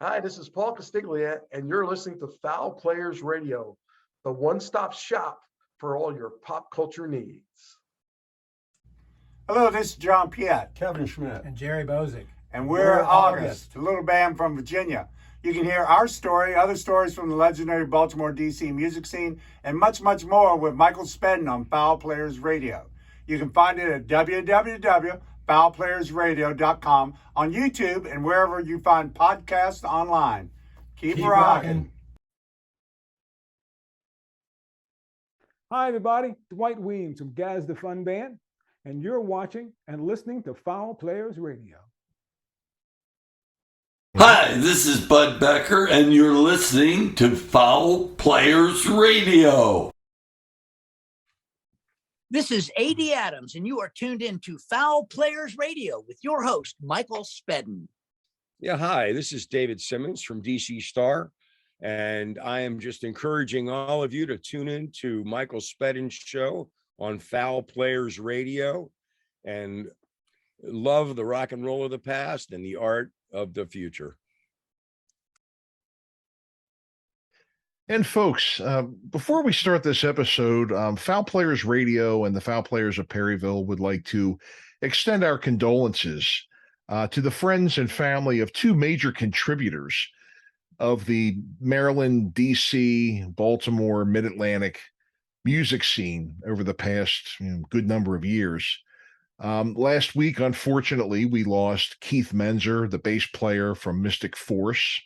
Hi, this is Paul Castiglia, and you're listening to Fowl Players Radio, the one-stop shop for all your pop culture needs. Hello, this is John Piet. Kevin Schmidt. And Jerry Bozick. And we're August, a little band from Virginia. You can hear our story, other stories from the legendary Baltimore, D.C. music scene, and much, much more with Michael Spedden on Fowl Players Radio. You can find it at www.fowlplayersradio.com, on YouTube, and wherever you find podcasts online. Keep rocking. Hi, everybody. Dwight Weems from Gaz the Fun Band, and you're watching and listening to Fowl Players Radio. Hi, this is Bud Becker, and you're listening to Fowl Players Radio. This is A.D. Adams, and you are tuned in to Fowl Players Radio with your host, Michael Spedden. Yeah, hi, this is David Simmons from DC Star, and I am just encouraging all of you to tune in to Michael Spedden's show on Fowl Players Radio and love the rock and roll of the past and the art of the future. And folks, before we start this episode, Fowl Players Radio and the Fowl Players of Perryville would like to extend our condolences to the friends and family of two major contributors of the Maryland, D.C., Baltimore, Mid-Atlantic music scene over the past good number of years. Last week, unfortunately, we lost Keith Menzer, the bass player from Mystic Force,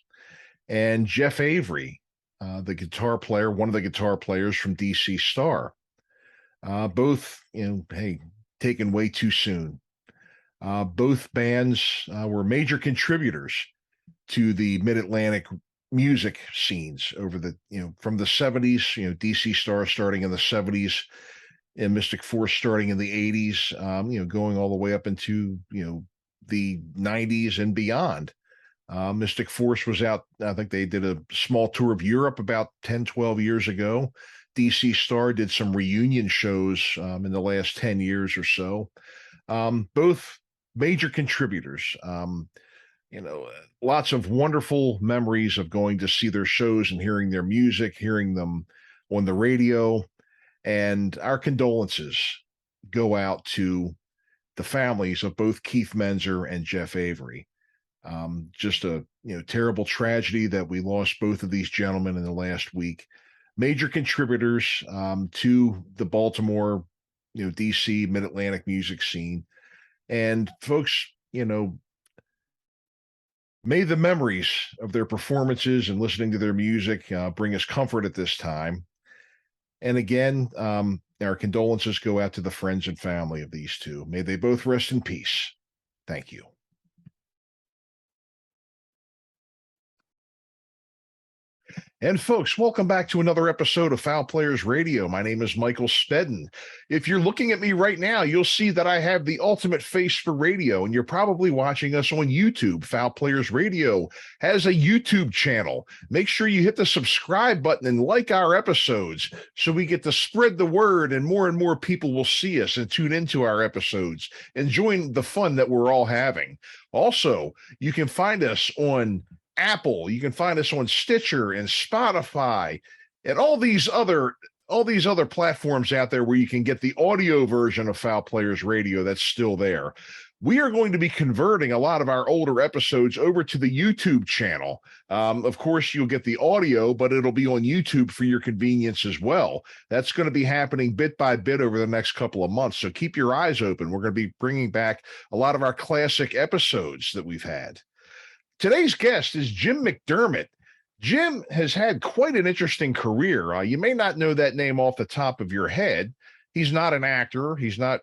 and Jeff Avery, the guitar player, one of the guitar players from DC Star. Both, taken way too soon. Both bands were major contributors to the Mid-Atlantic music scenes over the, from the 70s, DC Star starting in the 70s and Mystic Force starting in the 80s, going all the way up into, the 90s and beyond. Mystic Force was out, I think they did a small tour of Europe about 10, 12 years ago. DC Star did some reunion shows in the last 10 years or so. Both major contributors, lots of wonderful memories of going to see their shows and hearing their music, hearing them on the radio. And our condolences go out to the families of both Keith Menzer and Jeff Avery. Just a terrible tragedy that we lost both of these gentlemen in the last week. Major contributors to the Baltimore, DC, Mid-Atlantic music scene. And folks, may the memories of their performances and listening to their music bring us comfort at this time. And again, our condolences go out to the friends and family of these two. May they both rest in peace. Thank you. And folks, welcome back to another episode of Fowl Players Radio. My name is Michael Spedden. If you're looking at me right now, you'll see that I have the ultimate face for radio, and you're probably watching us on YouTube. Fowl Players Radio has a YouTube channel. Make sure you hit the subscribe button and like our episodes so we get to spread the word and more people will see us and tune into our episodes and join the fun that we're all having. Also, you can find us on Apple, you can find us on Stitcher and Spotify and all these other platforms out there where you can get the audio version of Fowl Players Radio that's still there. We are going to be converting a lot of our older episodes over to the YouTube channel. Of course, you'll get the audio, but it'll be on YouTube for your convenience as well. That's going to be happening bit by bit over the next couple of months. So keep your eyes open. We're going to be bringing back a lot of our classic episodes that we've had. Today's guest is Jim McDermott. Jim has had quite an interesting career. You may not know that name off the top of your head. He's not an actor. He's not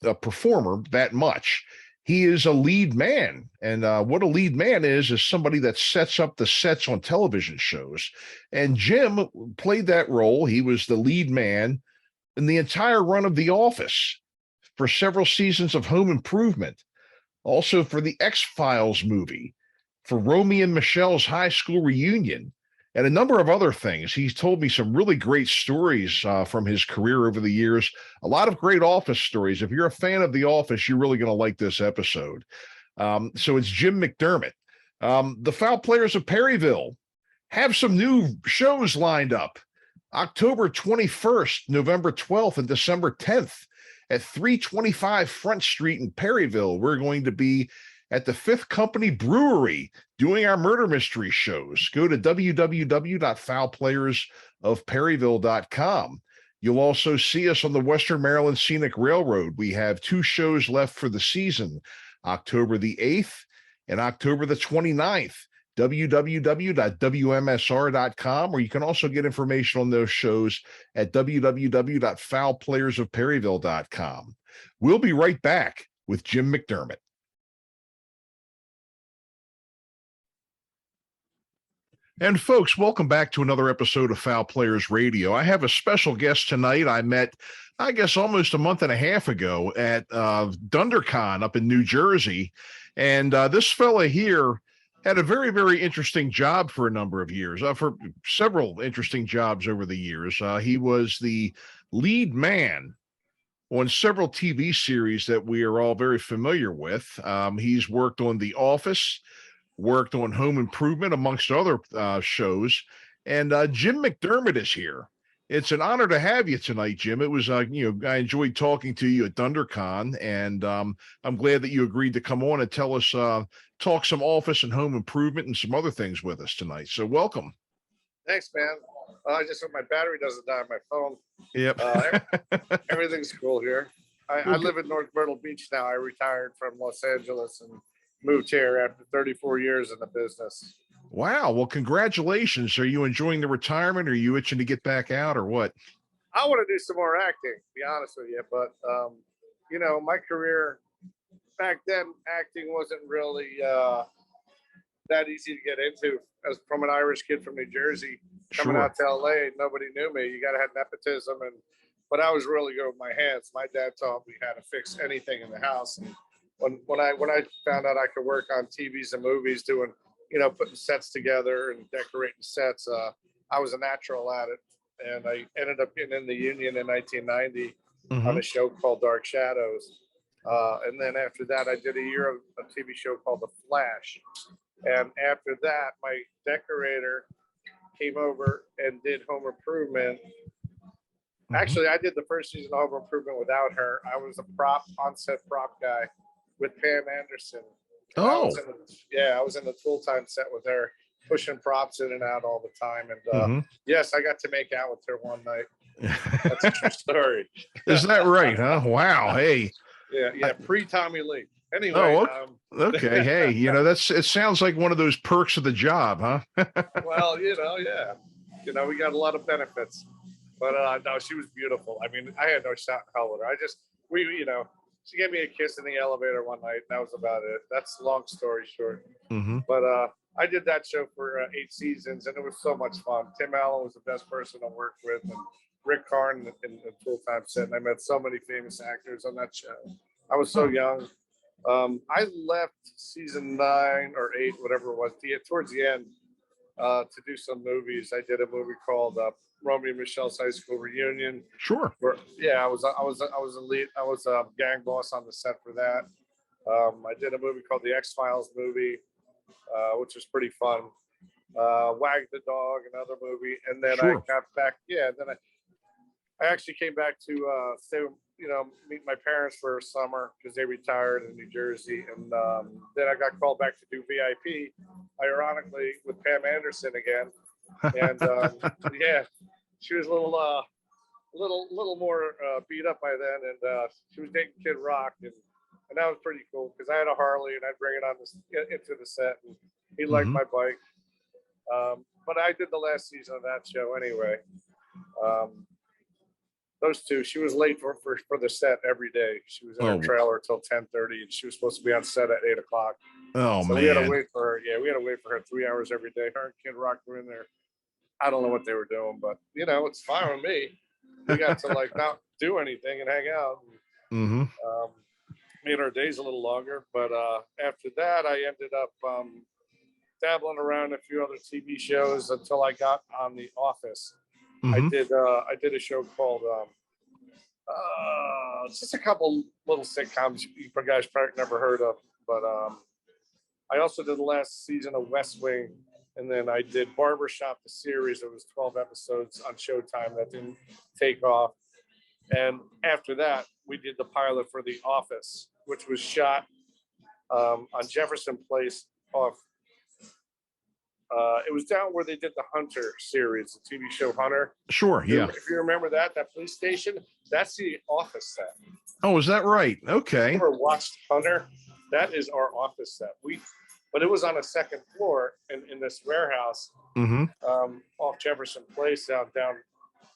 a performer that much. He is a lead man. And what a lead man is somebody that sets up the sets on television shows. And Jim played that role. He was the lead man in the entire run of The Office, for several seasons of Home Improvement, also for the X-Files movie, for Romy and Michelle's high school reunion, and a number of other things. He's told me some really great stories from his career over the years, a lot of great Office stories. If you're a fan of The Office, you're really going to like this episode. So it's Jim McDermott. The Fowl Players of Perryville have some new shows lined up. October 21st, November 12th, and December 10th at 325 Front Street in Perryville. We're going to be at the Fifth Company Brewery doing our murder mystery shows. Go to www.fowlplayersofperryville.com. You'll also see us on the Western Maryland Scenic Railroad. We have 2 shows left for the season, October the 8th and October the 29th. www.wmsr.com, or you can also get information on those shows at www.fowlplayersofperryville.com. We'll be right back with Jim McDermott. And folks, welcome back to another episode of Fowl Players Radio. I have a special guest tonight I met, I guess, almost a month and a half ago at Dunder-Con up in New Jersey. And this fella here had a very, very interesting job for a number of years, for several interesting jobs over the years. He was the lead man on several TV series that we are all very familiar with. He's worked on The Office, worked on Home Improvement, amongst other shows. And Jim McDermott is here. It's an honor to have you tonight, Jim. It was, I enjoyed talking to you at Dunder-Con, and I'm glad that you agreed to come on and tell us, talk some Office and Home Improvement and some other things with us tonight. So welcome. Thanks, man. I just hope my battery doesn't die on my phone. Yep. Everything's cool here. I live in North Myrtle Beach now. I retired from Los Angeles and moved here after 34 years in the business. Wow. Well, congratulations. Are you enjoying the retirement? Or are you itching to get back out, or what? I want to do some more acting, to be honest with you. But, my career back then, acting wasn't really that easy to get into. As from an Irish kid from New Jersey, coming out to LA, nobody knew me. You got to have nepotism. But I was really good with my hands. My dad taught me how to fix anything in the house. And when I found out I could work on TVs and movies doing, putting sets together and decorating sets, I was a natural at it. And I ended up getting in the union in 1990 on a show called Dark Shadows. And then after that, I did a year of a TV show called The Flash. And after that, my decorator came over and did Home Improvement. Actually, I did the first season of Home Improvement without her. I was a on-set prop guy with Pam Anderson. Oh. I was in the full-time set with her, pushing props in and out all the time. And yes, I got to make out with her one night. That's a true story. Is that right, huh? Wow. Hey. Yeah, pre-Tommy Lee. Anyway. Okay. Hey, it sounds like one of those perks of the job, huh? Well, yeah. We got a lot of benefits. But no, she was beautiful. I mean, I had no shot in hell with her. She gave me a kiss in the elevator one night. And that was about it. That's a long story short. But I did that show for 8 seasons, and it was so much fun. Tim Allen was the best person to work with, and Rick Karn in full-time set. And I met so many famous actors on that show. I was so young. I left season 9 or 8, whatever it was, towards the end to do some movies. I did a movie called Romy and Michelle's High School Reunion. Sure. I was a lead. I was a gang boss on the set for that. I did a movie called the X-Files movie, which was pretty fun. Wag the Dog, another movie, and then I got back. Then I actually came back to stay, meet my parents for a summer because they retired in New Jersey, and then I got called back to do VIP, ironically with Pam Anderson again, and she was a little more beat up by then, and she was dating Kid Rock, and that was pretty cool because I had a Harley and I'd bring it on into the set, and he liked my bike. But I did the last season of that show anyway. Those two, she was late for the set every day. She was in her trailer till 10:30, and she was supposed to be on set at 8 o'clock. Oh, so man. we had to wait for her. Yeah, we had to wait for her 3 hours every day. Her and Kid Rock were in there. I don't know what they were doing, but it's fine with me. We got to not do anything and hang out. Made our days a little longer, but after that, I ended up dabbling around a few other TV shows until I got on The Office. I did a show called just a couple little sitcoms you guys probably never heard of, but I also did the last season of West Wing, and then I did Barbershop, the series. It was 12 episodes on Showtime that didn't take off. And after that, we did the pilot for The Office, which was shot on Jefferson Place off. It was down where they did the Hunter series, the TV show Hunter. Sure, yeah. If you remember that police station, that's the office set. Oh, is that right? Okay. Ever watched Hunter? That is our office set. But it was on a second floor in this warehouse off Jefferson Place down,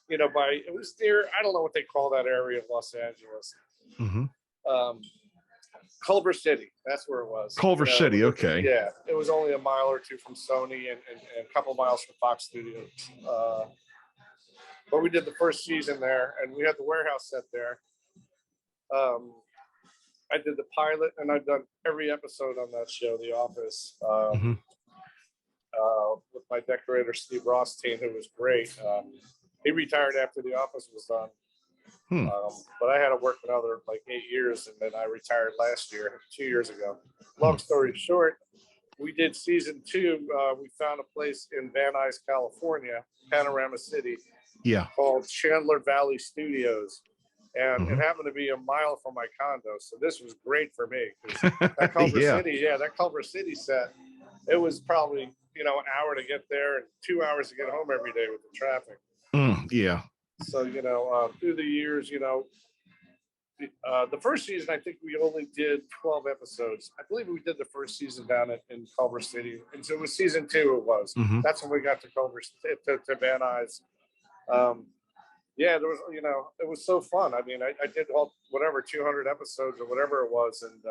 it was near, I don't know what they call that area of Los Angeles. Culver City, that's where it was. Culver City, okay. Yeah, it was only a mile or two from Sony and a couple miles from Fox Studios. But we did the first season there, and we had the warehouse set there. I did the pilot, and I've done every episode on that show, The Office, with my decorator, Steve Rothstein, who was great. He retired after The Office was done. But I had to work another 8 years, and then I retired last year, 2 years ago. Long story short, we did season 2. We found a place in Van Nuys, California, Panorama City, called Chandler Valley Studios. And it happened to be a mile from my condo. So this was great for me. That Culver City set, it was probably, an hour to get there and 2 hours to get home every day with the traffic. So, through the years, the first season, I think we only did 12 episodes. I believe we did the first season down in Culver City. And so it was season 2 it was. That's when we got to to Van Nuys. There was, it was so fun. I mean, I did 200 episodes or whatever it was. And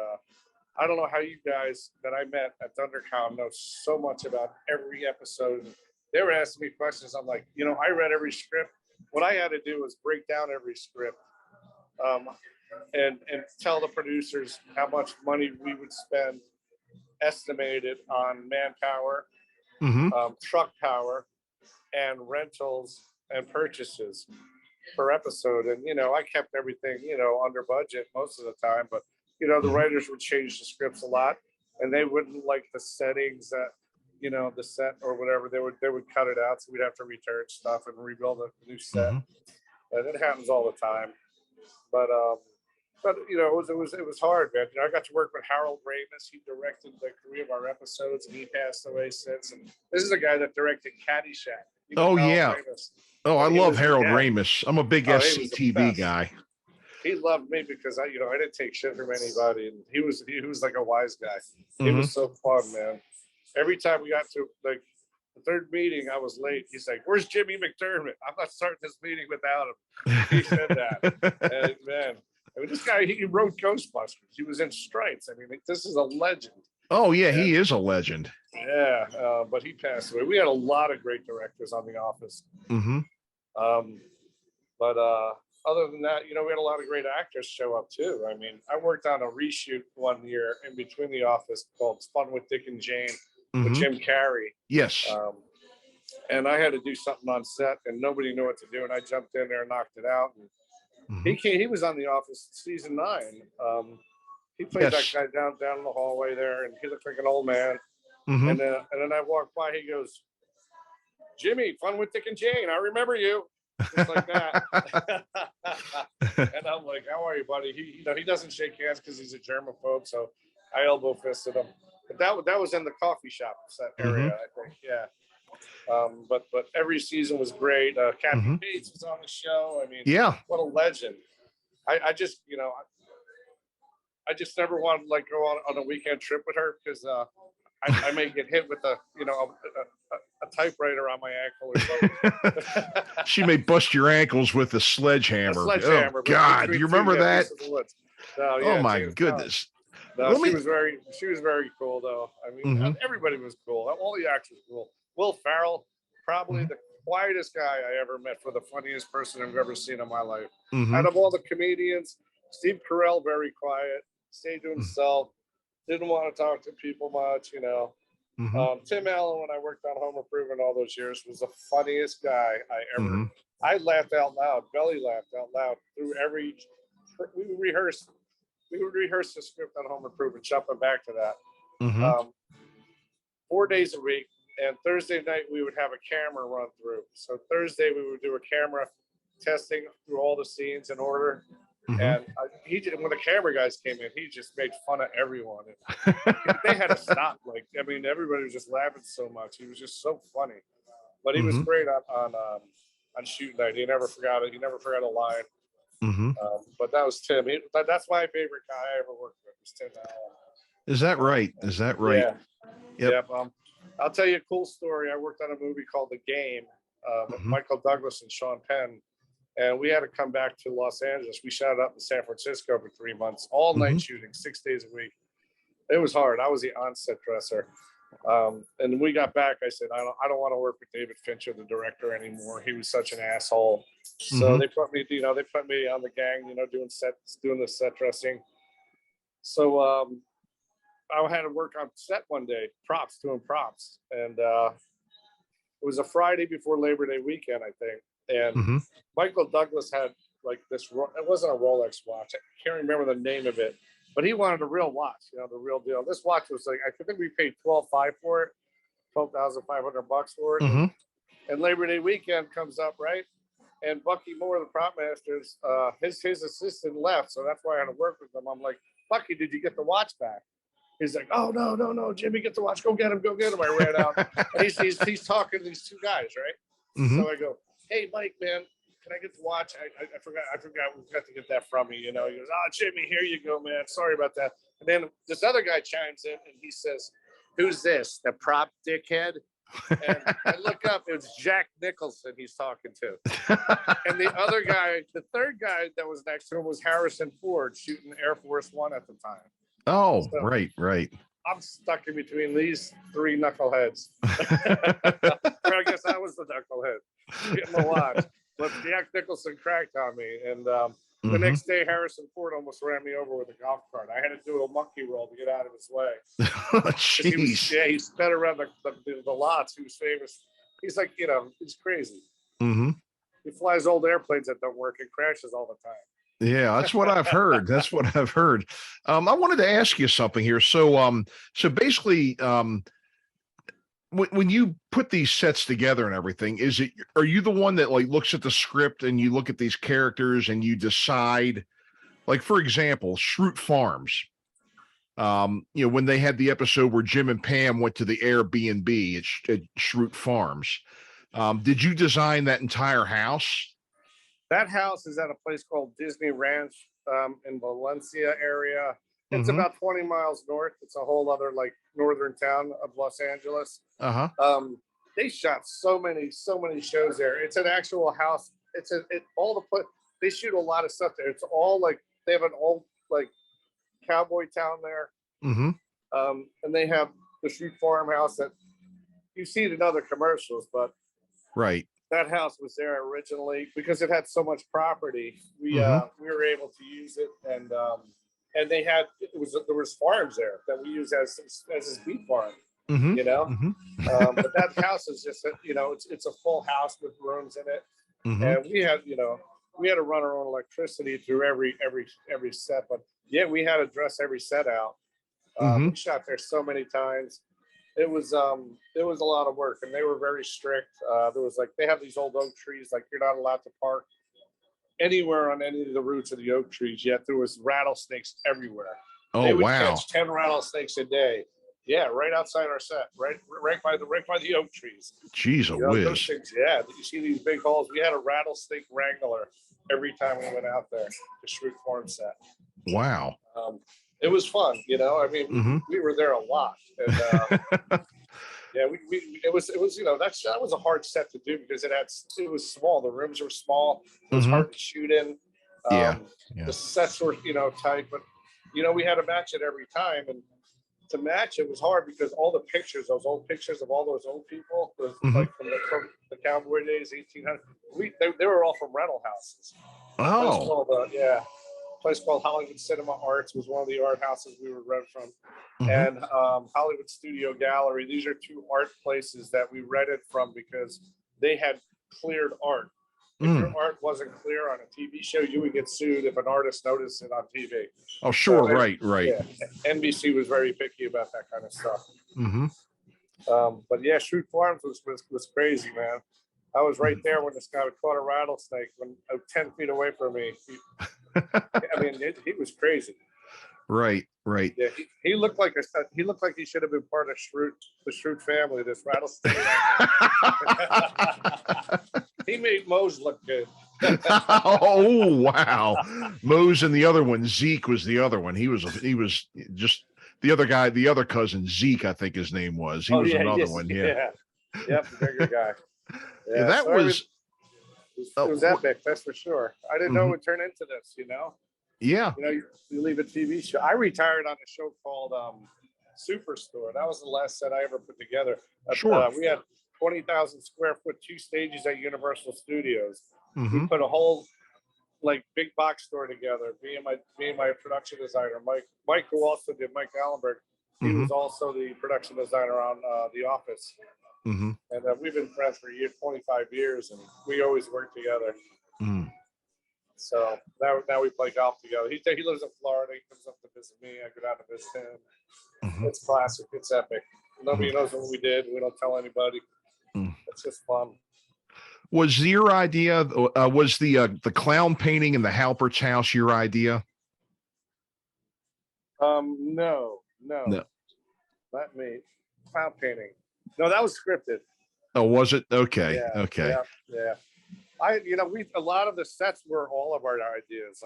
I don't know how you guys that I met at Dunder-Con know so much about every episode. They were asking me questions. I'm like, I read every script. What I had to do was break down every script and tell the producers how much money we would spend estimated on manpower, truck power, and rentals and purchases per episode. And, I kept everything, under budget most of the time. But, the writers would change the scripts a lot, and they wouldn't like the settings that, the set or whatever, they would cut it out. So we'd have to return stuff and rebuild a new set. And it happens all the time. But it was hard, man. I got to work with Harold Ramis. He directed 3 of our episodes, and he passed away since. And this is a guy that directed Caddyshack. Ramis. Oh, I love Harold Ramis. I'm a big SCTV guy. He loved me because I didn't take shit from anybody, and he was like a wise guy. He was so fun, man. Every time we got to the third meeting, I was late. He's like, "Where's Jimmy McDermott? I'm not starting this meeting without him." He said that. And man, this guy, he wrote Ghostbusters. He was in Stripes. I mean, this is a legend. Oh yeah, he is a legend. Yeah, but he passed away. We had a lot of great directors on The Office. But other than that, we had a lot of great actors show up too. I mean, I worked on a reshoot one year in between The Office called Fun with Dick and Jane with Jim Carrey. Yes. And I had to do something on set, and nobody knew what to do, and I jumped in there and knocked it out. And he was on The Office season 9. He played that guy down in the hallway there, and he looked like an old man. And then I walked by. He goes, "Jimmy, Fun with Dick and Jane. I remember you." Just like that. And I'm like, "How are you, buddy?" He doesn't shake hands because he's a germaphobe, so I elbow fisted him. But that was in the coffee shop set area, I think. Yeah. But every season was great. Kathy Bates was on the show. I mean, what a legend. I just never wanted to go on a weekend trip with her because I may get hit with a typewriter on my ankle or something. She may bust your ankles with a sledgehammer. Oh God, do you remember that? Oh my goodness. No, she was very cool though. I mean, everybody was cool. All the actors were cool. Will Ferrell, probably the quietest guy I ever met, for the funniest person I've ever seen in my life. Out of all the comedians, Steve Carell, very quiet, stayed to himself, didn't want to talk to people much, Tim Allen, when I worked on Home Improvement all those years, was the funniest guy I ever. I laughed out loud, belly laughed out loud through we would rehearse the script on Home Improvement, jumping back to that. 4 days a week. And Thursday night, we would have a camera run through. So Thursday, we would do a camera testing through all the scenes in order. And he did, when the camera guys came in, he just made fun of everyone. And they had to stop. Like, I mean, everybody was just laughing so much. He was just so funny. But he was great on shoot night. He never forgot it. He never forgot a line. But that was Tim. That's my favorite guy I ever worked with. Was Tim Allen. Is that right? Is that right? Yeah. Yep. I'll tell you a cool story. I worked on a movie called The Game with Michael Douglas and Sean Penn. And we had to come back to Los Angeles. We shot it up in San Francisco for 3 months, all night shooting, 6 days a week. It was hard. I was the on-set dresser. And we got back. I said, I don't want to work with David Fincher, the director, anymore. He was such an asshole. So they put me on the gang, doing the set dressing. So I had to work on set one day, doing props. And it was a Friday before Labor Day weekend, I think. And Michael Douglas had like this, it wasn't a Rolex watch. I can't remember the name of it, but he wanted a real watch, the real deal. This watch was like, I think we paid $12,500 for it, $12,500 for it. And Labor Day weekend comes up, right? And Bucky Moore, the prop masters, his assistant left. So that's why I had to work with him. I'm like, Bucky, did you get the watch back? He's like, oh, no, Jimmy, get the watch. Go get him. I ran out. And he's talking to these two guys, right? So I go, hey, Mike, man, can I get the watch? I forgot we got to get that from me. He goes, oh, Jimmy, here you go, man. Sorry about that. And then this other guy chimes in and he says, who's this? The prop dickhead? And I look up, it was Jack Nicholson he's talking to. And the other guy, the third guy that was next to him was Harrison Ford shooting Air Force One at the time. Oh, so, right. I'm stuck in between these three knuckleheads. I guess I was the knucklehead getting the watch. But Jack Nicholson cracked on me. And the next day, Harrison Ford almost ran me over with a golf cart. I had to do a monkey roll to get out of his way. Jeez. He sped around the lots. He was famous. He's like, he's crazy. He flies old airplanes that don't work and crashes all the time. Yeah, that's what I've heard. I wanted to ask you something here. So basically, when you put these sets together and everything, are you the one that like looks at the script and you look at these characters and you decide, like, for example, Schrute Farms, when they had the episode where Jim and Pam went to the Airbnb at Schrute Farms, did you design that entire house? That house is at a place called Disney Ranch in Valencia area. It's about 20 miles north. It's a whole other like northern town of Los Angeles. They shot so many shows there. It's an actual house. They shoot a lot of stuff there. It's all like they have an old like cowboy town there. And they have the Schrute farmhouse that you see it in other commercials, but that house was there originally because it had so much property. We were able to use it, and they had there was farms there that we use as this beef farm. But that house is just it's a full house with rooms in it, and we had to run our own electricity through every set. But yeah, we had to dress every set out. We shot there so many times. It was a lot of work, and they were very strict. There was they have these old oak trees, like you're not allowed to park anywhere on any of the roots of the oak trees. Yet there was rattlesnakes everywhere. Oh, they would wow! Catch 10 rattlesnakes a day. Yeah, right outside our set, right by the oak trees. Jeez, whiz! Those things, yeah, you see these big holes. We had a rattlesnake wrangler every time we went out there to Schrute Farm set. Wow. It was fun, I mean, we were there a lot, and yeah, it was that was a hard set to do because it was small. The rooms were small. It was hard to shoot in. The sets were tight, but we had to match it every time, and to match it was hard because all the pictures, those old pictures of all those old people, like from the cowboy days, 1800, they were all from rental houses. Oh, Place called Hollywood Cinema Arts was one of the art houses we were rented from, and Hollywood Studio Gallery. These are two art places that we rented from because they had cleared art. If your art wasn't clear on a TV show, you would get sued if an artist noticed it on TV. Oh, sure, so right. Yeah, NBC was very picky about that kind of stuff. But yeah, Shroot Farms was crazy, man. I was right there when this guy caught a rattlesnake 10 feet away from me. I mean, he was crazy. Right. Yeah, he looked like he should have been part of the Shroot family. This rattlesnake. He made Mose look good. Oh wow, Mose and the other one, Zeke was the other one. He was just the other guy, the other cousin, Zeke, I think his name was. He was another one. Yeah. Yep, the bigger guy. Yeah, that so was. It was epic, that's for sure. I didn't know it would turn into this, Yeah. You leave a TV show. I retired on a show called Superstore. That was the last set I ever put together. Sure. We had 20,000 square foot, 2 stages at Universal Studios. Mm-hmm. We put a whole big box store together. Me and my production designer, Mike, who also did Mike Allenberg. He was also the production designer on The Office. Mm-hmm. And we've been friends for 25 years, and we always work together. Mm. So now we play golf together. He lives in Florida. He comes up to visit me. I go down to visit him. Mm-hmm. It's classic. It's epic. Nobody knows what we did. We don't tell anybody. It's just fun. Was your idea? Was the clown painting in the Halpert's house your idea? No. Not me. Clown painting. No, that was scripted. Oh, was it? Okay. Yeah, Okay. Yeah. A lot of the sets were all of our ideas.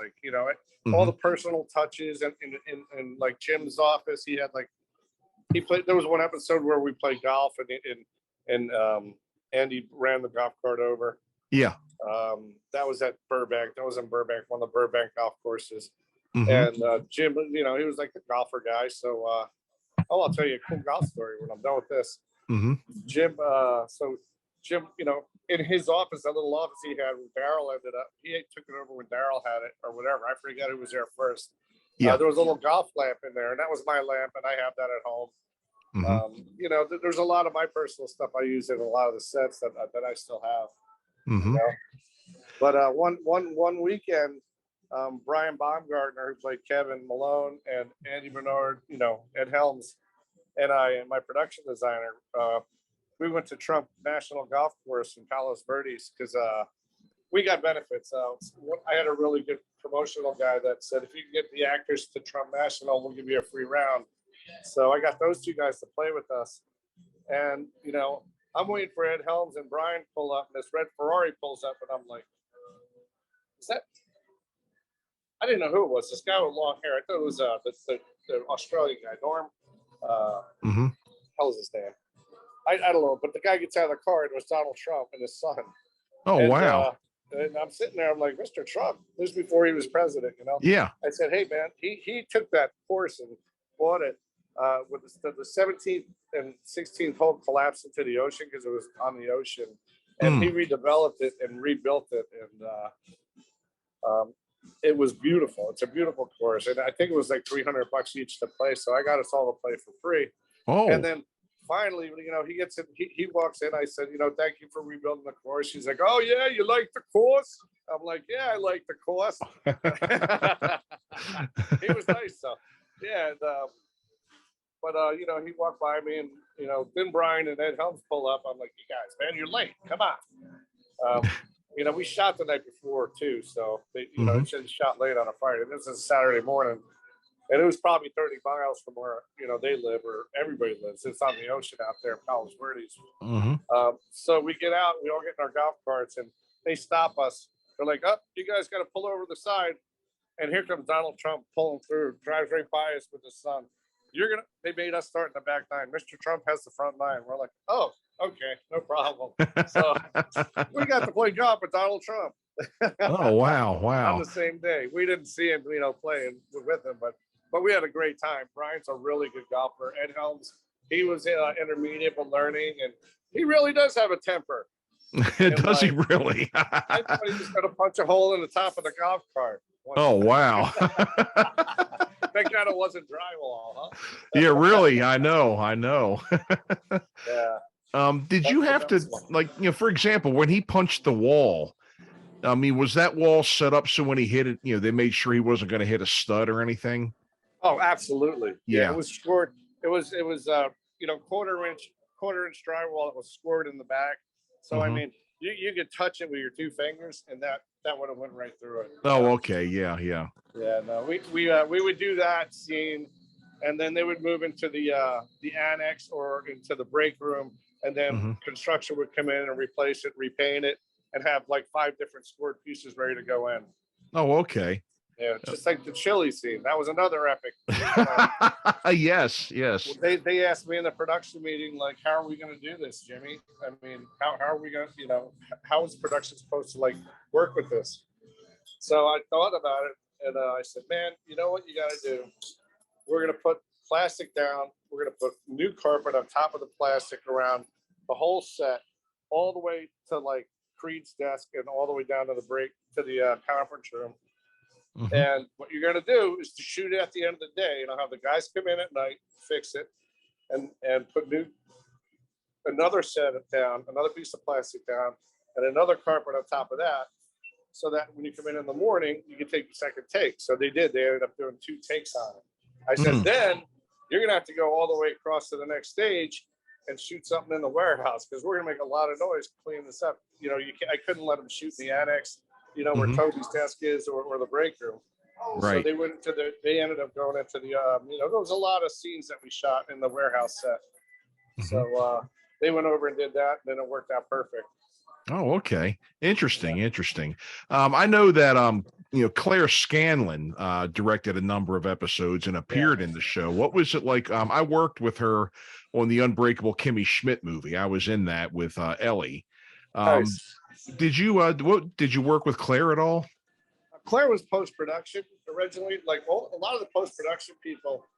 All the personal touches and like Jim's office. He had he played. There was one episode where we played golf and Andy ran the golf cart over. Yeah. That was at Burbank. That was in Burbank, one of the Burbank golf courses. Mm-hmm. And Jim, he was like the golfer guy. So, I'll tell you a cool golf story when I'm done with this. Mm-hmm. Jim, in his office, that little office he had, when Daryl ended up, he took it over when Daryl had it or whatever. I forget who was there first. Yeah. There was a little golf lamp in there, and that was my lamp, and I have that at home. Mm-hmm. There's a lot of my personal stuff I use in a lot of the sets that I still have. Mm-hmm. But one weekend, Brian Baumgartner, who played Kevin Malone, and Andy Bernard, Ed Helms, and I and my production designer, we went to Trump National Golf Course in Palos Verdes because we got benefits. I had a really good promotional guy that said, if you can get the actors to Trump National, we'll give you a free round. So I got those two guys to play with us. And, I'm waiting for Ed Helms and Brian pull up, and this red Ferrari pulls up, and I'm like, is that? I didn't know who it was. This guy with long hair. I thought it was the Australian guy, Norm. Hell is his name? I don't know, but the guy gets out of the car, and it was Donald Trump and his son. Oh, wow. And I'm sitting there, I'm like, Mr. Trump, this is before he was president, Yeah. I said, hey, man, he took that course and bought it with the 17th and 16th hole collapsed into the ocean because it was on the ocean. And he redeveloped it and rebuilt it. And it was beautiful. It's a beautiful course. And I think it was like $300 each to play. So I got us all to play for free. Oh. And then finally, he gets in, he walks in. I said, thank you for rebuilding the course. He's like, oh yeah, you like the course? I'm like, yeah, I like the course. He was nice, so yeah. But he walked by me, and then Brian and Ed Helms pull up. I'm like, you guys, man, you're late. Come on. We shot the night before too, so they, should have shot late on a Friday. This is Saturday morning. And it was probably 30 miles from where, they live or everybody lives. It's on the ocean out there, Palos Verdes. So we get out, we all get in our golf carts, and they stop us. They're like, oh, you guys got to pull over the side. And here comes Donald Trump pulling through, drives right by us with his son. They made us start in the back nine. Mr. Trump has the front nine. We're like, oh, okay, no problem. So we got to play golf with Donald Trump. Oh, wow. On the same day. We didn't see him, playing with him, but we had a great time. Brian's a really good golfer. Ed Helms, he was intermediate but learning, and he really does have a temper. Does he really? I thought he was going to punch a hole in the top of the golf cart. Oh, wow. Thank God it wasn't drywall, huh? Yeah, really. I know. Yeah. Did you have to, for example, when he punched the wall, I mean, was that wall set up so when he hit it, they made sure he wasn't going to hit a stud or anything? Oh, absolutely. Yeah. It was short. It was 1/4 inch quarter-inch drywall that was scored in the back. So I Mhm. mean, you could touch it with your 2 fingers, and that would have went right through it. Oh, okay. Yeah. Yeah, no, we would do that scene, and then they would move into the annex or into the break room, and then Mhm. construction would come in and replace it, repaint it, and have like 5 different scored pieces ready to go in. Oh, okay. Yeah, just like the chili scene. That was another epic. Yes. They asked me in the production meeting, like, how are we going to do this, Jimmy? I mean, how are we going to, how is production supposed to like work with this? So I thought about it, and I said, man, you know what you got to do? We're going to put plastic down. We're going to put new carpet on top of the plastic around the whole set, all the way to like Creed's desk and all the way down to the conference room. Mhm. And what you're going to do is to shoot it at the end of the day, and I'll have the guys come in at night, fix it, and put another set down, another piece of plastic down, and another carpet on top of that, so that when you come in the morning, you can take the second take. So they did. They ended up doing 2 takes on it. I said, then you're going to have to go all the way across to the next stage and shoot something in the warehouse, because we're going to make a lot of noise cleaning this up. I couldn't let them shoot in the annex, where Mhm. Toby's desk is, or the break room. Right. So they went to they ended up going into the, there was a lot of scenes that we shot in the warehouse set. Mhm. So they went over and did that, and then it worked out perfect. Oh, okay. Interesting. I know that Claire Scanlon directed a number of episodes and appeared in the show. What was it like? I worked with her on the Unbreakable Kimmy Schmidt movie. I was in that with Ellie. Nice. Did you work with Claire at all? Claire was post-production originally. Like a lot of the post-production people,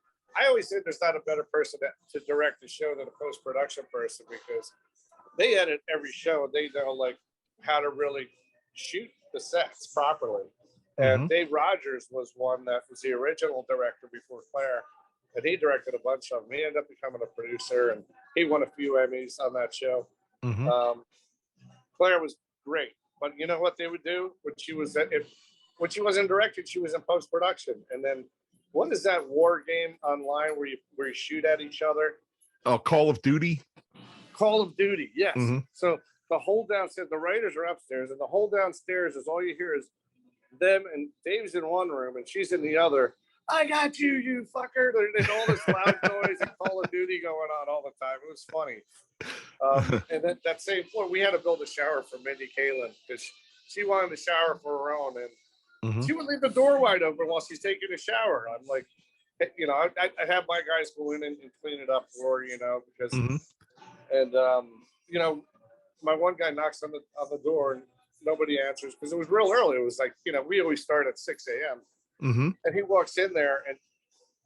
I always said there's not a better person to direct the show than a post-production person, because they edit every show. They know like how to really shoot the sets properly. And Dave Rogers was one that was the original director before Claire, and he directed a bunch of them. He ended up becoming a producer, and he won a few Emmys on that show. Claire was great, but you know what they would do when she wasn't directed, she was in post-production. And then what is that war game online where you shoot at each other? Oh, Call of Duty. Call of Duty, yes. So the whole downstairs, the writers are upstairs, and the whole downstairs is all you hear is them, and Dave's in one room and she's in the other. I got you, you fucker. There's all this loud noise and Call of Duty going on all the time. It was funny. And then that same point, we had to build a shower for Mindy Kaling, because she wanted to shower for her own, and she would leave the door wide open while she's taking a shower. I'm like, I have my guys go in and clean it up for her, because, and my one guy knocks on the door and nobody answers, because it was real early. It was like, we always start at 6 a.m. And he walks in there, and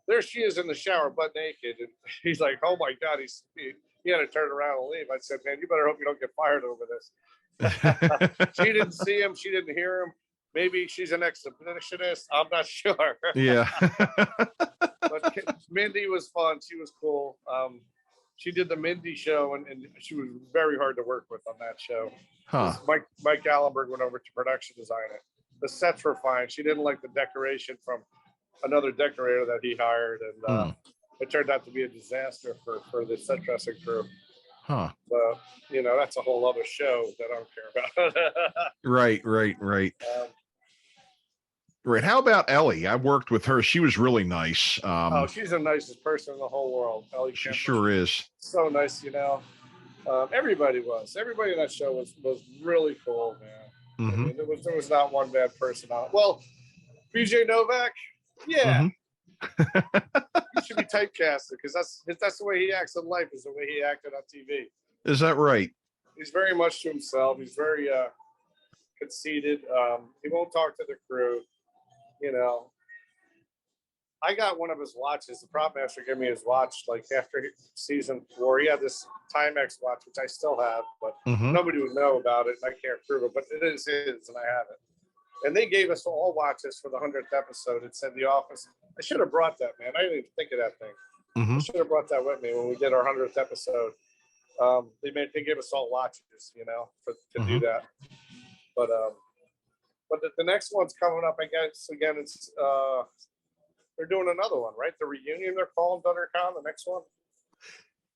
there she is in the shower, butt naked. And he's like, oh my God, he had to turn around and leave. I said, man, you better hope you don't get fired over this. She didn't see him. She didn't hear him. Maybe she's an exhibitionist. I'm not sure. Yeah. But Mindy was fun. She was cool. She did the Mindy show, and she was very hard to work with on that show. Mike Gallenberg went over to production design it. The sets were fine. She didn't like the decoration from another decorator that he hired, and it turned out to be a disaster for the set dressing crew. So, that's a whole other show that I don't care about. Right. Right. How about Ellie? I worked with her. She was really nice. She's the nicest person in the whole world. Ellie she Kemper. sure is. So nice, Everybody was. Everybody in that show was really cool, man. I mean, there was not one bad person on it. Well, BJ Novak, yeah. He should be typecasted, because that's the way he acts in life, is the way he acted on TV. Is that right? He's very much to himself. He's very conceited. He won't talk to the crew. I got one of his watches. The prop master gave me his watch like after season 4. He had this Timex watch, which I still have, but nobody would know about it. And I can't prove it, but it is his, and I have it. And they gave us all watches for the 100th episode. It said The Office. I should have brought that, man. I didn't even think of that thing. I should have brought that with me when we did our 100th episode. They gave us all watches, to do that. But the next one's coming up. I guess again, it's they're doing another one, right? The reunion they're calling Dunder-Con, the next one.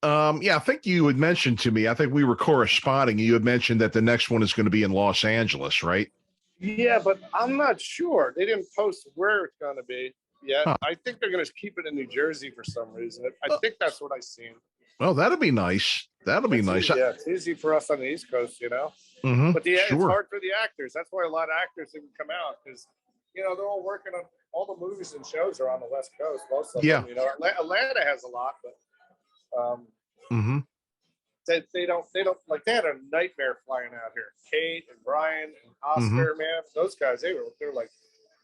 Yeah, I think you had mentioned to me, I think we were corresponding. You had mentioned that the next one is going to be in Los Angeles, right? Yeah, but I'm not sure. They didn't post where it's going to be yet. Huh. I think they're going to keep it in New Jersey for some reason. I think that's what I seen. Well, that'll be nice. That'll be nice. Yeah, it's easy for us on the East Coast, Mhm, But it's sure. hard for the actors. That's why a lot of actors didn't come out because, they're all working on all the movies and shows are on the West Coast. Most of them, Atlanta has a lot, but Mhm. they don't like they had a nightmare flying out here. Kate and Brian and Oscar, man, those guys, they're like,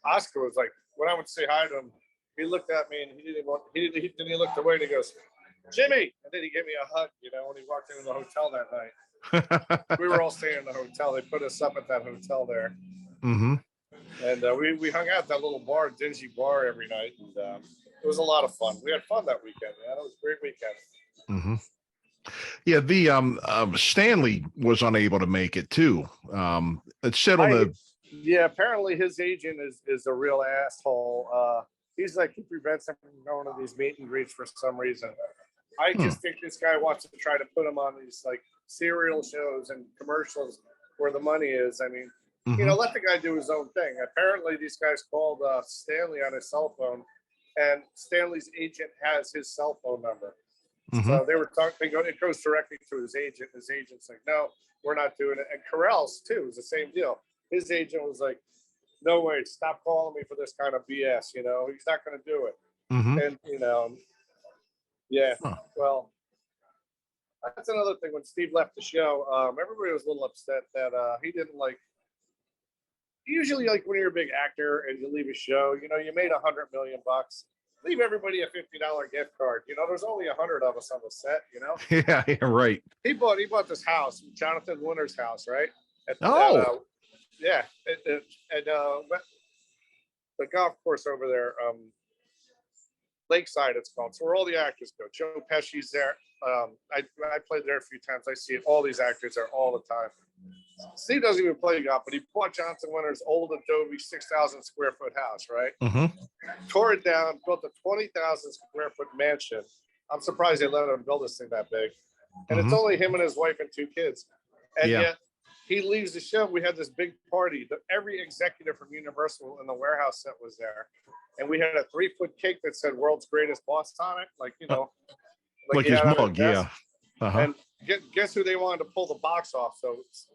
Oscar was like, when I would say hi to him, he looked at me and he looked away and he goes, Jimmy, and then he gave me a hug, when he walked into the hotel that night. We were all staying in the hotel. They put us up at that hotel there. Mhm. And we hung out at that little bar, dingy bar, every night, and it was a lot of fun. We had fun that weekend, man. It was a great weekend. Mhm. Yeah, the Stanley was unable to make it too. It said on the Yeah, apparently his agent is a real asshole. He's like, he prevents him from going to these meet and greets for some reason. I just think this guy wants to try to put him on these like serial shows and commercials where the money is. I mean, let the guy do his own thing. Apparently these guys called Stanley on his cell phone, and Stanley's agent has his cell phone number. So they were talking, it goes directly to his agent. His agent's like, no, we're not doing it. And Carell's too was the same deal. His agent was like, no way, stop calling me for this kind of BS. He's not going to do it. And, well, that's another thing. When Steve left the show, everybody was a little upset that he didn't like, usually like when you're a big actor and you leave a show, you made $100 million. Leave everybody a $50 gift card. There's only 100 of us on the set, Yeah, right. He bought this house, Jonathan Winter's house, right? Yeah. The golf course over there, Lakeside, it's called. So where all the actors go. Joe Pesci's there. I played there a few times. I see it. All these actors there all the time. Steve doesn't even play golf, but he bought Jonathan Winter's old Adobe 6,000 square foot house, right? Tore it down, built a 20,000 square foot mansion. I'm surprised they let him build this thing that big. And it's only him and his wife and 2 kids. And yet he leaves the show. We had this big party. Every executive from Universal in the warehouse set was there. And we had a 3-foot cake that said world's greatest boss on it. Like his mug, yeah. And guess who they wanted to pull the box off? So it's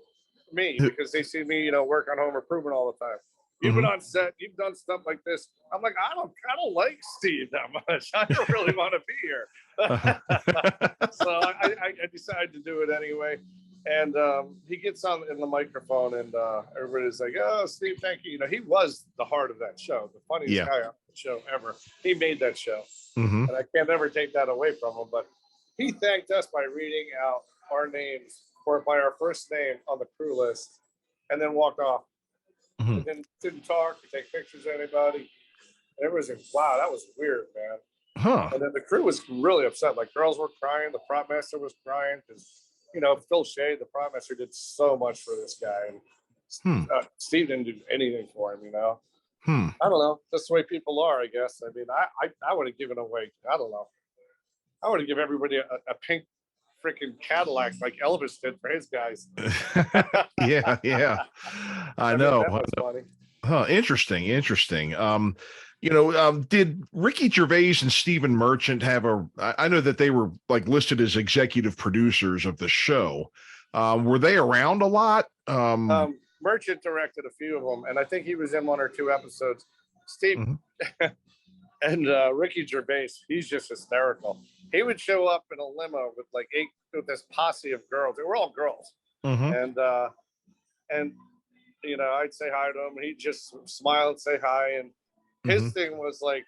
me, because they see me, work on home improvement all the time. You've been on set, you've done stuff like this. I'm like, I don't like Steve that much. I don't really want to be here. So I decided to do it anyway. And he gets on in the microphone, and everybody's like, oh, Steve, thank you. He was the heart of that show, the funniest guy on the show ever. He made that show. And I can't ever take that away from him. But he thanked us by reading out our names by our first name on the crew list, and then walked off. And then didn't talk or take pictures of anybody. And everyone was like, wow, that was weird, man. And then the crew was really upset. Like, girls were crying. The prop master was crying because, Phil Shea, the prop master, did so much for this guy. And Steve didn't do anything for him, I don't know. That's the way people are, I guess. I mean, I would have given away, I don't know. I would have given everybody a pink freaking Cadillac like Elvis did for his guys. Yeah. I know. That was funny. Interesting. Did Ricky Gervais and Stephen Merchant have I know that they were like listed as executive producers of the show. Were they around a lot? Merchant directed a few of them, and I think he was in 1 or 2 episodes. Steve and Ricky Gervais, he's just hysterical. He would show up in a limo with this posse of girls. They were all girls. And I'd say hi to him, and he'd just smile and say hi. And his thing was like,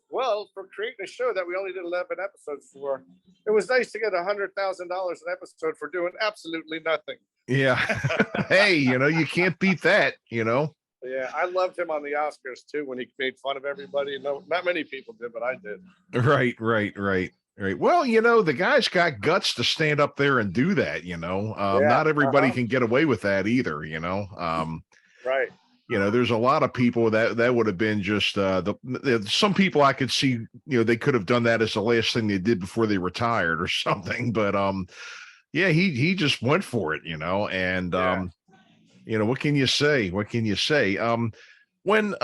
well, for creating a show that we only did 11 episodes for, it was nice to get $100,000 an episode for doing absolutely nothing. Yeah. Hey, you can't beat that, Yeah, I loved him on the Oscars too when he made fun of everybody. No, not many people did, but I did. Right. Well, the guy's got guts to stand up there and do that. Not everybody can get away with that either. Right. there's a lot of people that would have been just some people I could see, they could have done that as the last thing they did before they retired or something. But yeah, he just went for it, and what can you say? What can you say? When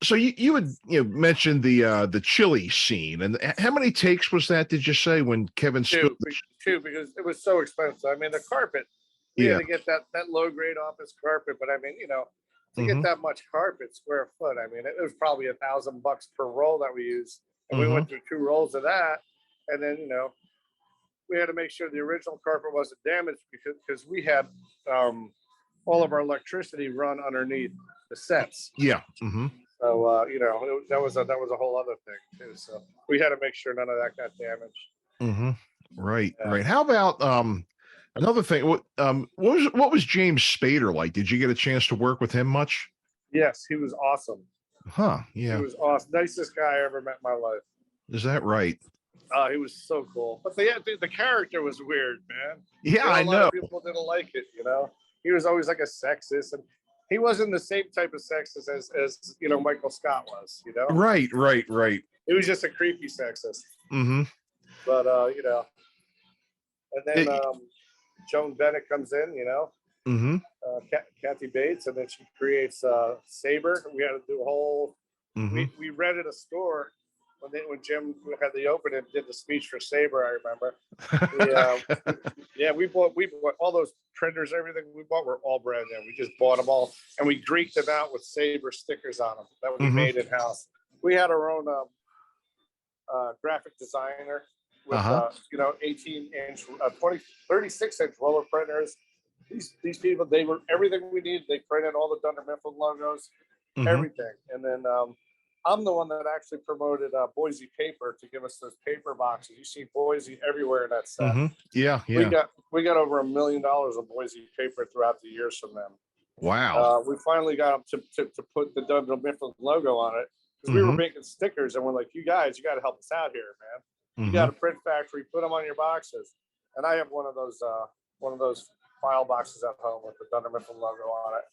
so you had mentioned the chili scene, and how many takes was that? Did you say when Kevin Two, because it was so expensive. I mean, the carpet. We had to get that low grade office carpet, but I mean, to get that much carpet square foot, I mean, it was probably $1,000 per roll that we used, and we went through 2 rolls of that, and then we had to make sure the original carpet wasn't damaged because we had all of our electricity run underneath the sets. Yeah. So that was a whole other thing too. So we had to make sure none of that got damaged. Right. How about another thing? What was James Spader like? Did you get a chance to work with him much? Yes, he was awesome. Huh? Yeah. He was awesome. Nicest guy I ever met in my life. Is that right? He was so cool. But the character was weird, man. Yeah, I know. People didn't like it. He was always like a sexist, and he wasn't the same type of sexist as Michael Scott was. Right. He was just a creepy sexist. But and then Joan Bennett comes in. Kathy Bates, and then she creates Saber. We had to do a whole. We rented a store when Jim had the open and did the speech for Saber. I remember. We bought all those printers. Everything we bought were all brand new. We just bought them all, and we greeked them out with Saber stickers on them that we made in house. We had our own graphic designer with 18-inch, 36-inch roller printers. These people, they were everything we needed. They printed all the Dunder Mifflin logos, everything. And then I'm the one that actually promoted Boise Paper to give us those paper boxes. You see Boise everywhere in that set. Yeah. We got over $1 million of Boise paper throughout the years from them. Wow. We finally got them to put the Dunder Mifflin logo on it because we were making stickers, and we're like, you guys, you got to help us out here, man. You got a print factory, put them on your boxes. And I have one of those file boxes at home with the Dunder Mifflin logo on it.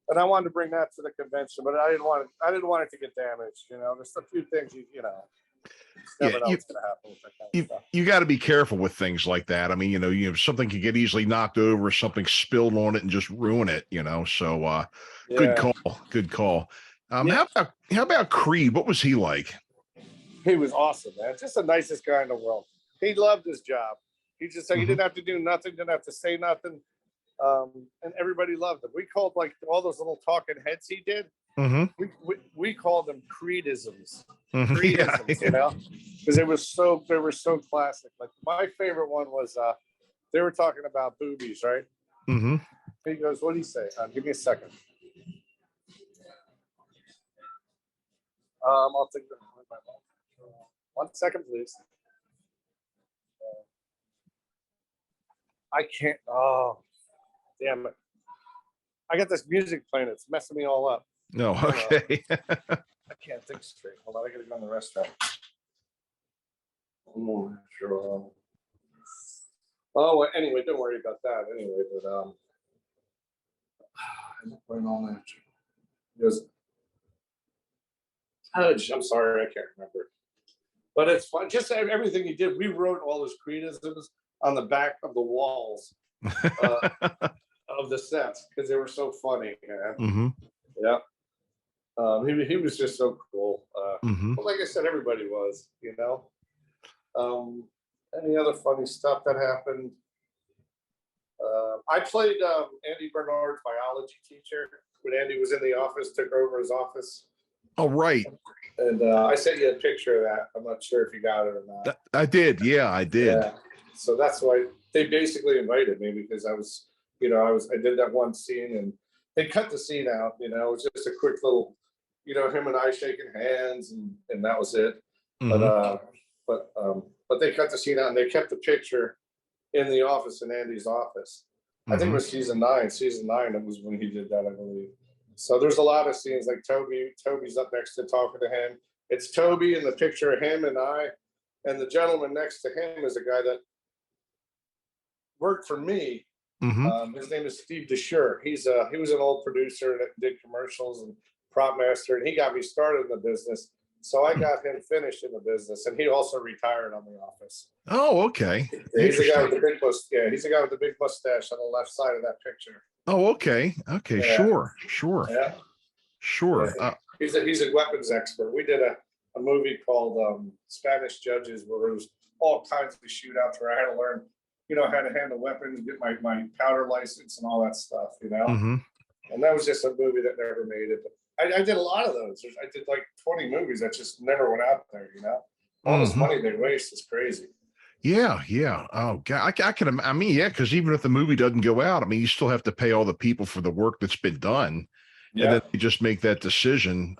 And I wanted to bring that to the convention, but I didn't want it to get damaged. There's a few things you never know what's going to happen with that kind of stuff. You got to be careful with things like that. I mean, something could get easily knocked over, something spilled on it, and just ruin it. So good call. How about Creed? What was he like? He was awesome, man. Just the nicest guy in the world. He loved his job. He just said he didn't have to do nothing, didn't have to say nothing. And everybody loved him. We called all those little talking heads he did. We called them Creedisms. Because they were so classic. Like my favorite one was they were talking about boobies, right? He goes, "What do you say? Give me a second. I'll take the 1 second, please. I can't. Oh, damn it! I got this music playing. It's messing me all up. No, okay. I can't think straight. Hold on, I gotta go in the restaurant. Sure. Oh, anyway, don't worry about that. Anyway, but I'm playing all that. He goes, I'm sorry, I can't remember. But it's fun. Just everything he did. We wrote all his Creedisms on the back of the walls of the sets because they were so funny. Man. Yeah. He was just so cool. Well, like I said, everybody was, Any other funny stuff that happened? I played Andy Bernard's biology teacher when Andy was in the office, took over his office. Oh, right. And I sent you a picture of that. I'm not sure if you got it or not. I did. Yeah, I did. Yeah. So that's why they basically invited me because I did that one scene and they cut the scene out, it was just a quick little, him and I shaking hands and that was it. But they cut the scene out and they kept the picture in the office, in Andy's office. I think it was season 9. Season 9, it was when he did that, I believe. So there's a lot of scenes like Toby's up next to talking to him. It's Toby and the picture of him and I, and the gentleman next to him is a guy that worked for me His name is Steve DeSure. He was an old producer that did commercials and prop master, and he got me started in the business. So I got him finished in the business, and he also retired on The Office. Oh, okay. He's the guy with the big mustache. Yeah, he's the guy with the big mustache on the left side of that picture. Oh, okay. Okay. Yeah. Sure. Yeah. Sure. Yeah. He's a weapons expert. We did a movie called Spanish Judges, where there was all kinds of shootouts where I had to learn, how to handle weapons, get my powder license and all that stuff, And that was just a movie that never made it. I did a lot of those. I did like 20 movies that just never went out there, All this money they waste is crazy. Yeah. Oh God, because even if the movie doesn't go out, you still have to pay all the people for the work that's been done. Yeah. And then you just make that decision.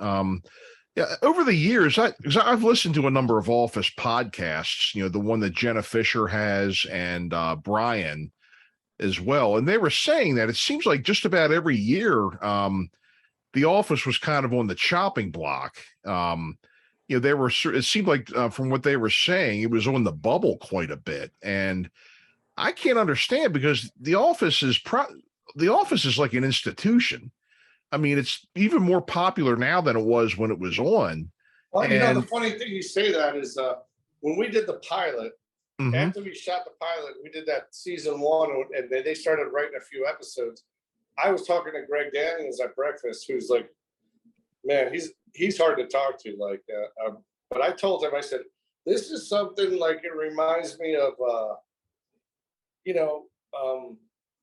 Over the years, I've listened to a number of Office podcasts, the one that Jenna Fisher has and Brian as well. And they were saying that it seems like just about every year, The Office was kind of on the chopping block. It seemed like from what they were saying, it was on the bubble quite a bit. And I can't understand, because The Office is like an institution. It's even more popular now than it was when it was on. Well, the funny thing you say that is when we did the pilot, after we shot the pilot, we did that season 1, and they started writing a few episodes. I was talking to Greg Daniels at breakfast, who's like, man, he's hard to talk to. But I told him, I said, this is something like, it reminds me of,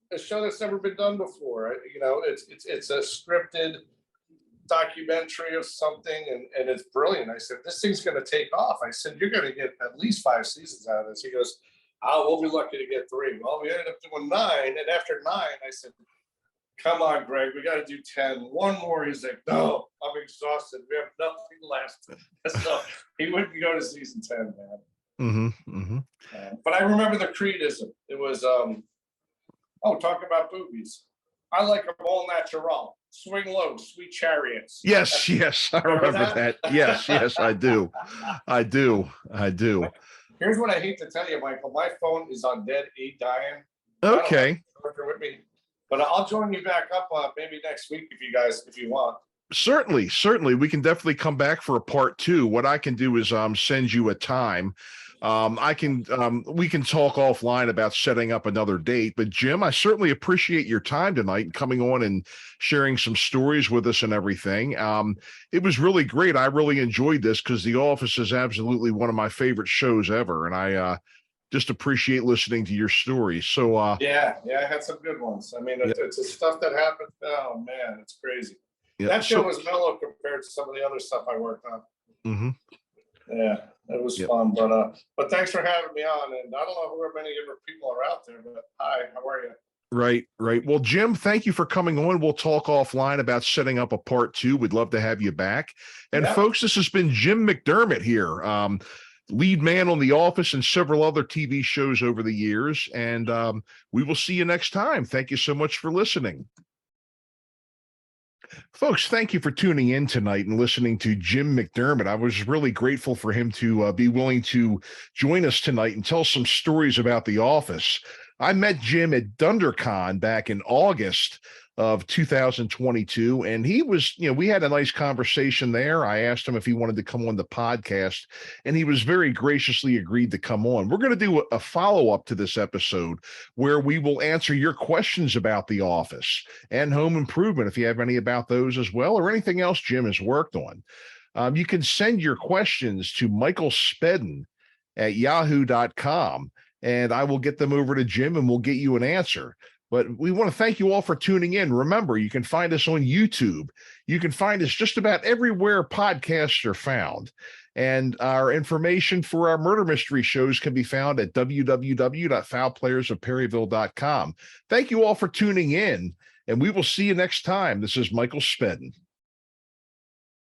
a show that's never been done before. It's a scripted documentary of something, and it's brilliant. I said, this thing's going to take off. I said, you're going to get at least 5 seasons out of this. He goes, we'll be lucky to get 3. Well, we ended up doing 9, and after 9, I said, come on, Greg, we got to do 10. One more. He's like, no, I'm exhausted. We have nothing left. So he wouldn't go to season 10, man. But I remember the Creedism. It was, talk about boobies. I like them all natural. Swing low, sweet chariots. Yes, I remember that. Yes, I do. Here's what I hate to tell you, Michael. My phone is on dead E dying. Okay. With me. But I'll join you back up maybe next week if you want. Certainly. We can definitely come back for a part 2. What I can do is send you a time. We can talk offline about setting up another date. But Jim, I certainly appreciate your time tonight and coming on and sharing some stories with us and everything. It was really great. I really enjoyed this, because The Office is absolutely one of my favorite shows ever. And I just appreciate listening to your stories. So yeah, I had some good ones. It's the stuff that happened. Oh man, it's crazy. Yeah, that show was mellow compared to some of the other stuff I worked on. Yeah, it was fun. But thanks for having me on. And I don't know who many other people are out there, but hi, how are you? Right. Well, Jim, thank you for coming on. We'll talk offline about setting up a part 2. We'd love to have you back. And folks, this has been Jim McDermott here. Lead man on The Office and several other TV shows over the years. And we will see you next time. Thank you so much for listening. Folks, thank you for tuning in tonight and listening to Jim McDermott. I was really grateful for him to be willing to join us tonight and tell some stories about The Office. I met Jim at Dunder-Con back in August of 2022. And he was, we had a nice conversation there. I asked him if he wanted to come on the podcast, and he was very graciously agreed to come on. We're going to do a follow-up to this episode where we will answer your questions about The Office and home improvement, if you have any about those as well, or anything else Jim has worked on. You can send your questions to michaelspedden@yahoo.com, and I will get them over to Jim and we'll get you an answer. But we want to thank you all for tuning in. Remember, you can find us on YouTube. You can find us just about everywhere podcasts are found. And our information for our murder mystery shows can be found at www.fowlplayersofperryville.com. Thank you all for tuning in, and we will see you next time. This is Michael Spedden.